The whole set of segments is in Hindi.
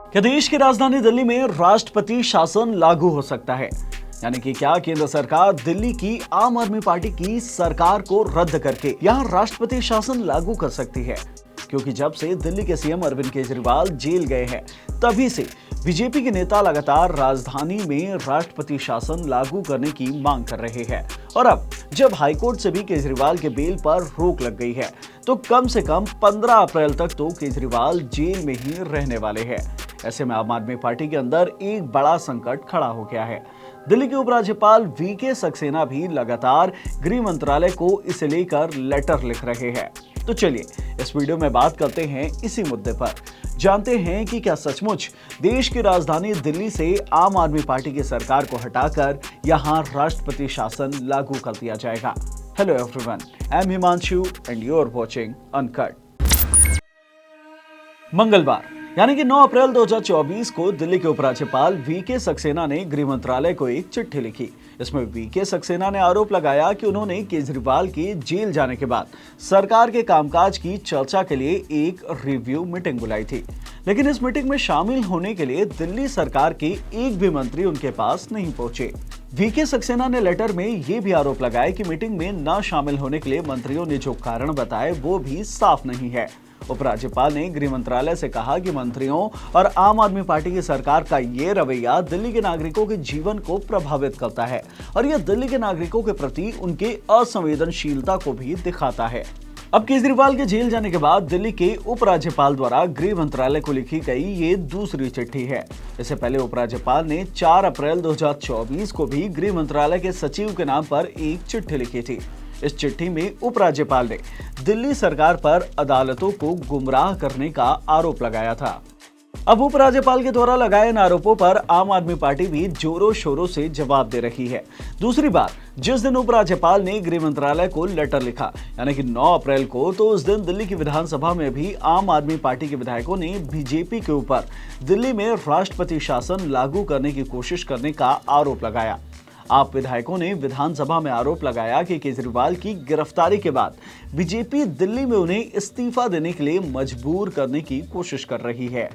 क्या देश की राजधानी दिल्ली में राष्ट्रपति शासन लागू हो सकता है? यानी कि क्या केंद्र सरकार दिल्ली की आम आदमी पार्टी की सरकार को रद्द करके यहां राष्ट्रपति शासन लागू कर सकती है? क्योंकि जब से दिल्ली के सीएम अरविंद केजरीवाल जेल गए हैं, तभी से बीजेपी के नेता लगातार राजधानी में राष्ट्रपति शासन लागू करने की मांग कर रहे हैं। और अब जब हाईकोर्ट से भी केजरीवाल के बेल पर रोक लग गई है, तो कम से कम 15 अप्रैल तक तो केजरीवाल जेल में ही रहने वाले हैं। ऐसे में आम आदमी पार्टी के अंदर एक बड़ा संकट खड़ा हो गया है। दिल्ली के उपराज्यपाल वीके सक्सेना भी लगातार गृह मंत्रालय को इसे लेकर लेटर लिख रहे हैं। तो चलिए इस वीडियो में बात करते हैं इसी मुद्दे पर। जानते हैं कि क्या सचमुच देश की राजधानी दिल्ली से आम आदमी पार्टी की सरकार को हटाकर यहां राष्ट्रपति शासन लागू कर दिया जाएगा। Hello everyone, I am Himanshu and you are watching uncut. मंगलवार यानी कि 9 अप्रैल 2024 को दिल्ली के उपराज्यपाल वीके सक्सेना ने गृह मंत्रालय को एक चिट्ठी लिखी। इसमें वीके सक्सेना ने आरोप लगाया कि उन्होंने केजरीवाल के जेल जाने के बाद सरकार के कामकाज की चर्चा के लिए एक रिव्यू मीटिंग बुलाई थी, लेकिन इस मीटिंग में शामिल होने के लिए दिल्ली सरकार के एक भी मंत्री उनके पास नहीं पहुंचे। वीके सक्सेना ने लेटर में यह भी आरोप लगाया कि मीटिंग में न शामिल होने के लिए मंत्रियों ने जो कारण बताए वो भी साफ नहीं है। उपराज्यपाल ने गृह मंत्रालय से कहा कि मंत्रियों और आम आदमी पार्टी की सरकार का ये रवैया दिल्ली के नागरिकों के जीवन को प्रभावित करता है और यह दिल्ली के नागरिकों के प्रति उनके असंवेदनशीलता को भी दिखाता है। अब केजरीवाल के जेल जाने के बाद दिल्ली के उपराज्यपाल द्वारा गृह मंत्रालय को लिखी गई ये दूसरी चिट्ठी है। इससे पहले उपराज्यपाल ने 4 अप्रैल 2024 को भी गृह मंत्रालय के सचिव के नाम पर एक चिट्ठी लिखी थी। इस चिट्ठी में उपराज्यपाल ने दिल्ली सरकार पर अदालतों को गुमराह करने का आरोप लगाया था। अब उपराज्यपाल के द्वारा लगाए इन आरोपों पर आम आदमी पार्टी भी जोरों शोरों से जवाब दे रही है। दूसरी बार जिस दिन उपराज्यपाल ने गृह मंत्रालय को लेटर लिखा, यानी कि 9 अप्रैल को, तो उस दिन दिल्ली की विधानसभा में भी आम आदमी पार्टी के विधायकों ने बीजेपी के ऊपर दिल्ली में राष्ट्रपति शासन लागू करने की कोशिश करने का आरोप लगाया। आप विधायकों ने विधानसभा में आरोप लगाया कि केजरीवाल की गिरफ्तारी के बाद बीजेपी दिल्ली में उन्हें इस्तीफा देने के लिए मजबूर करने की कोशिश कर रही है।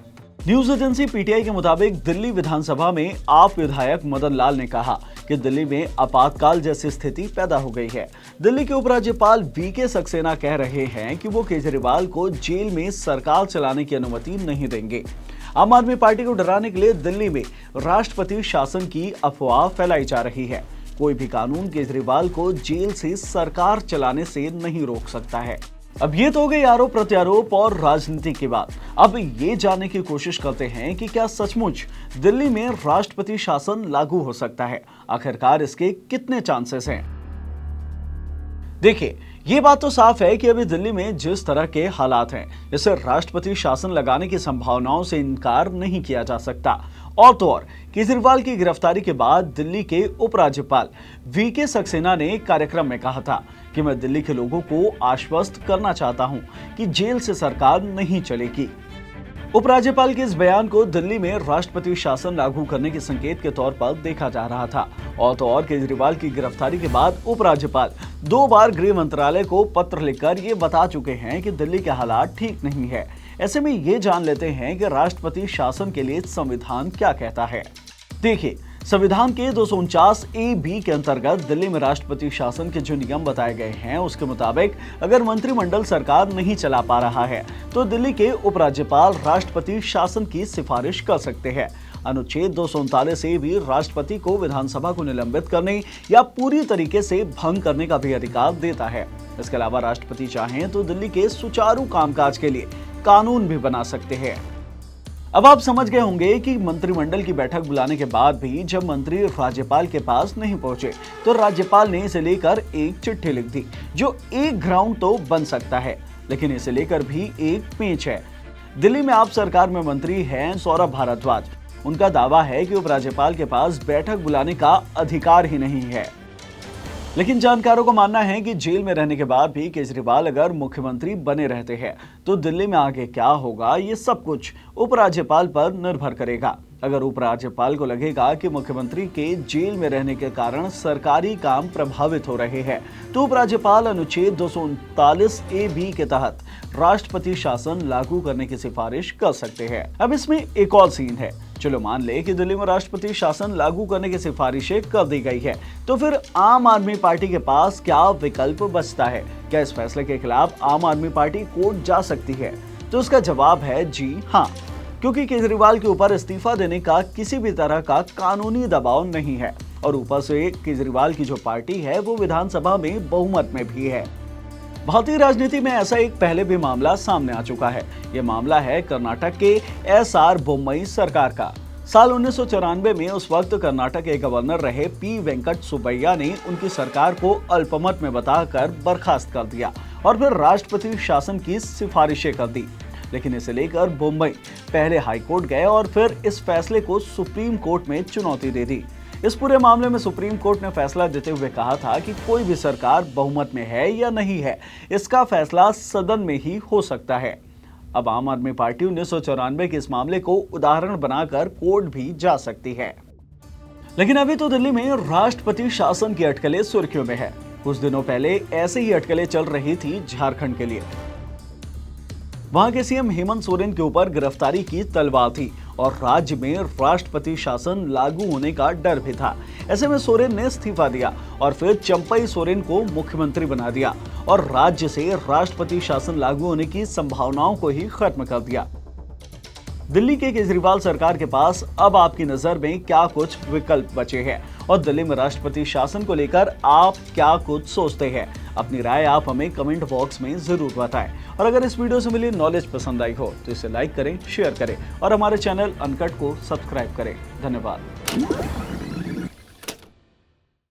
न्यूज एजेंसी पीटीआई के मुताबिक दिल्ली विधानसभा में आप विधायक मदन लाल ने कहा कि दिल्ली में आपातकाल जैसी स्थिति पैदा हो गई है। दिल्ली के उपराज्यपाल वीके सक्सेना कह रहे हैं कि वो केजरीवाल को जेल में सरकार चलाने की अनुमति नहीं देंगे। आम आदमी पार्टी को डराने के लिए दिल्ली में राष्ट्रपति शासन की अफवाह फैलाई जा रही है। कोई भी कानून केजरीवाल को जेल से सरकार चलाने से नहीं रोक सकता है। अब ये तो हो गई आरोप प्रत्यारोप और राजनीति की बात। अब ये जानने की कोशिश करते हैं कि क्या सचमुच दिल्ली में राष्ट्रपति शासन लागू हो सकता है। आखिरकार इसके कितने चांसेस हैं? देखिए, ये बात तो साफ है कि अभी दिल्ली में जिस तरह के हालात हैं, इससे राष्ट्रपति शासन लगाने की संभावनाओं से इनकार नहीं किया जा सकता। और तो और केजरीवाल की गिरफ्तारी के बाद दिल्ली के उपराज्यपाल वीके सक्सेना ने कार्यक्रम में कहा था कि मैं दिल्ली के लोगों को आश्वस्त करना चाहता हूं कि जेल से सरकार नहीं चलेगी। उपराज्यपाल के इस बयान को दिल्ली में राष्ट्रपति शासन लागू करने के संकेत के तौर पर देखा जा रहा था। और तो और केजरीवाल की गिरफ्तारी के बाद उपराज्यपाल 2 बार गृह मंत्रालय को पत्र लिखकर ये बता चुके हैं कि दिल्ली के हालात ठीक नहीं है। ऐसे में ये जान लेते हैं कि राष्ट्रपति शासन के लिए संविधान क्या कहता है। देखिए, संविधान के 249A(b) के अंतर्गत दिल्ली में राष्ट्रपति शासन के जो नियम बताए गए हैं, उसके मुताबिक अगर मंत्रिमंडल सरकार नहीं चला पा रहा है तो दिल्ली के उपराज्यपाल राष्ट्रपति शासन की सिफारिश कर सकते हैं। अनुच्छेद 239A भी राष्ट्रपति को विधानसभा को निलंबित करने या पूरी तरीके से भंग करने का भी अधिकार देता है। इसके अलावा राष्ट्रपति चाहें तो दिल्ली के सुचारू कामकाज के लिए कानून भी बना सकते हैं। अब आप समझ गए होंगे कि मंत्रिमंडल की बैठक बुलाने के बाद भी जब मंत्री राज्यपाल के पास नहीं पहुंचे तो राज्यपाल ने इसे लेकर एक चिट्ठी लिख दी, जो एक ग्राउंड तो बन सकता है, लेकिन इसे लेकर भी एक पेंच है। दिल्ली में आप सरकार में मंत्री हैं सौरभ भारद्वाज। उनका दावा है कि उपराज्यपाल के पास बैठक बुलाने का अधिकार ही नहीं है। लेकिन जानकारों का मानना है कि जेल में रहने के बाद भी केजरीवाल अगर मुख्यमंत्री बने रहते हैं तो दिल्ली में आगे क्या होगा, ये सब कुछ उपराज्यपाल पर निर्भर करेगा। अगर उपराज्यपाल को लगेगा कि मुख्यमंत्री के जेल में रहने के कारण सरकारी काम प्रभावित हो रहे हैं, तो उपराज्यपाल अनुच्छेद 239A(b) के तहत राष्ट्रपति शासन लागू करने की सिफारिश कर सकते हैं। अब इसमें एक और सीन है। चलो मान ले कि दिल्ली में राष्ट्रपति शासन लागू करने की सिफारिशें कर दी गई है, तो फिर आम आदमी पार्टी के पास क्या विकल्प बचता है? क्या इस फैसले के खिलाफ आम आदमी पार्टी कोर्ट जा सकती है? तो इसका जवाब है जी हाँ, क्योंकि केजरीवाल के ऊपर इस्तीफा देने का किसी भी तरह का कानूनी दबाव नहीं है और ऊपर से केजरीवाल की जो पार्टी है वो विधानसभा में बहुमत में भी है। भारतीय राजनीति में ऐसा एक पहले भी मामला सामने आ चुका है। ये मामला है कर्नाटक के एस.आर. बोम्मई सरकार का। साल 1994 में उस वक्त कर्नाटक के गवर्नर रहे पी. वेंकट सुब्बैया ने उनकी सरकार को अल्पमत में बताकर बर्खास्त कर दिया और फिर राष्ट्रपति शासन की सिफारिशें कर दी। लेकिन इसे लेकर बोम्मई पहले हाईकोर्ट गए और फिर इस फैसले को सुप्रीम कोर्ट में चुनौती दे दी। इस पूरे मामले में सुप्रीम कोर्ट ने फैसला देते हुए कहा था कि कोई भी सरकार बहुमत में है या नहीं है, इसका फैसला सदन में ही हो सकता है। अब आम आदमी पार्टी 1994 के इस मामले को उदाहरण बनाकर कोर्ट भी जा सकती है। लेकिन अभी तो दिल्ली में राष्ट्रपति शासन की अटकलें सुर्खियों में है। कुछ दिनों पहले ऐसे ही अटकलें चल रही थी झारखंड के लिए। वहां के सीएम हेमंत सोरेन के ऊपर गिरफ्तारी की तलवार थी और राज्य में राष्ट्रपति शासन लागू होने का डर भी था। ऐसे में सोरेन ने इस्तीफा दिया और फिर चंपई सोरेन को मुख्यमंत्री बना दिया और राज्य से राष्ट्रपति शासन लागू होने की संभावनाओं को ही खत्म कर दिया। दिल्ली के केजरीवाल सरकार के पास अब आपकी नजर में क्या कुछ विकल्प बचे हैं और दिल्ली में राष्ट्रपति शासन को लेकर आप क्या कुछ सोचते हैं? अपनी राय आप हमें कमेंट बॉक्स में जरूर बताएं और अगर इस वीडियो से मिली नॉलेज पसंद आई हो तो इसे लाइक करें, शेयर करें और हमारे चैनल अनकट को सब्सक्राइब करें। धन्यवाद।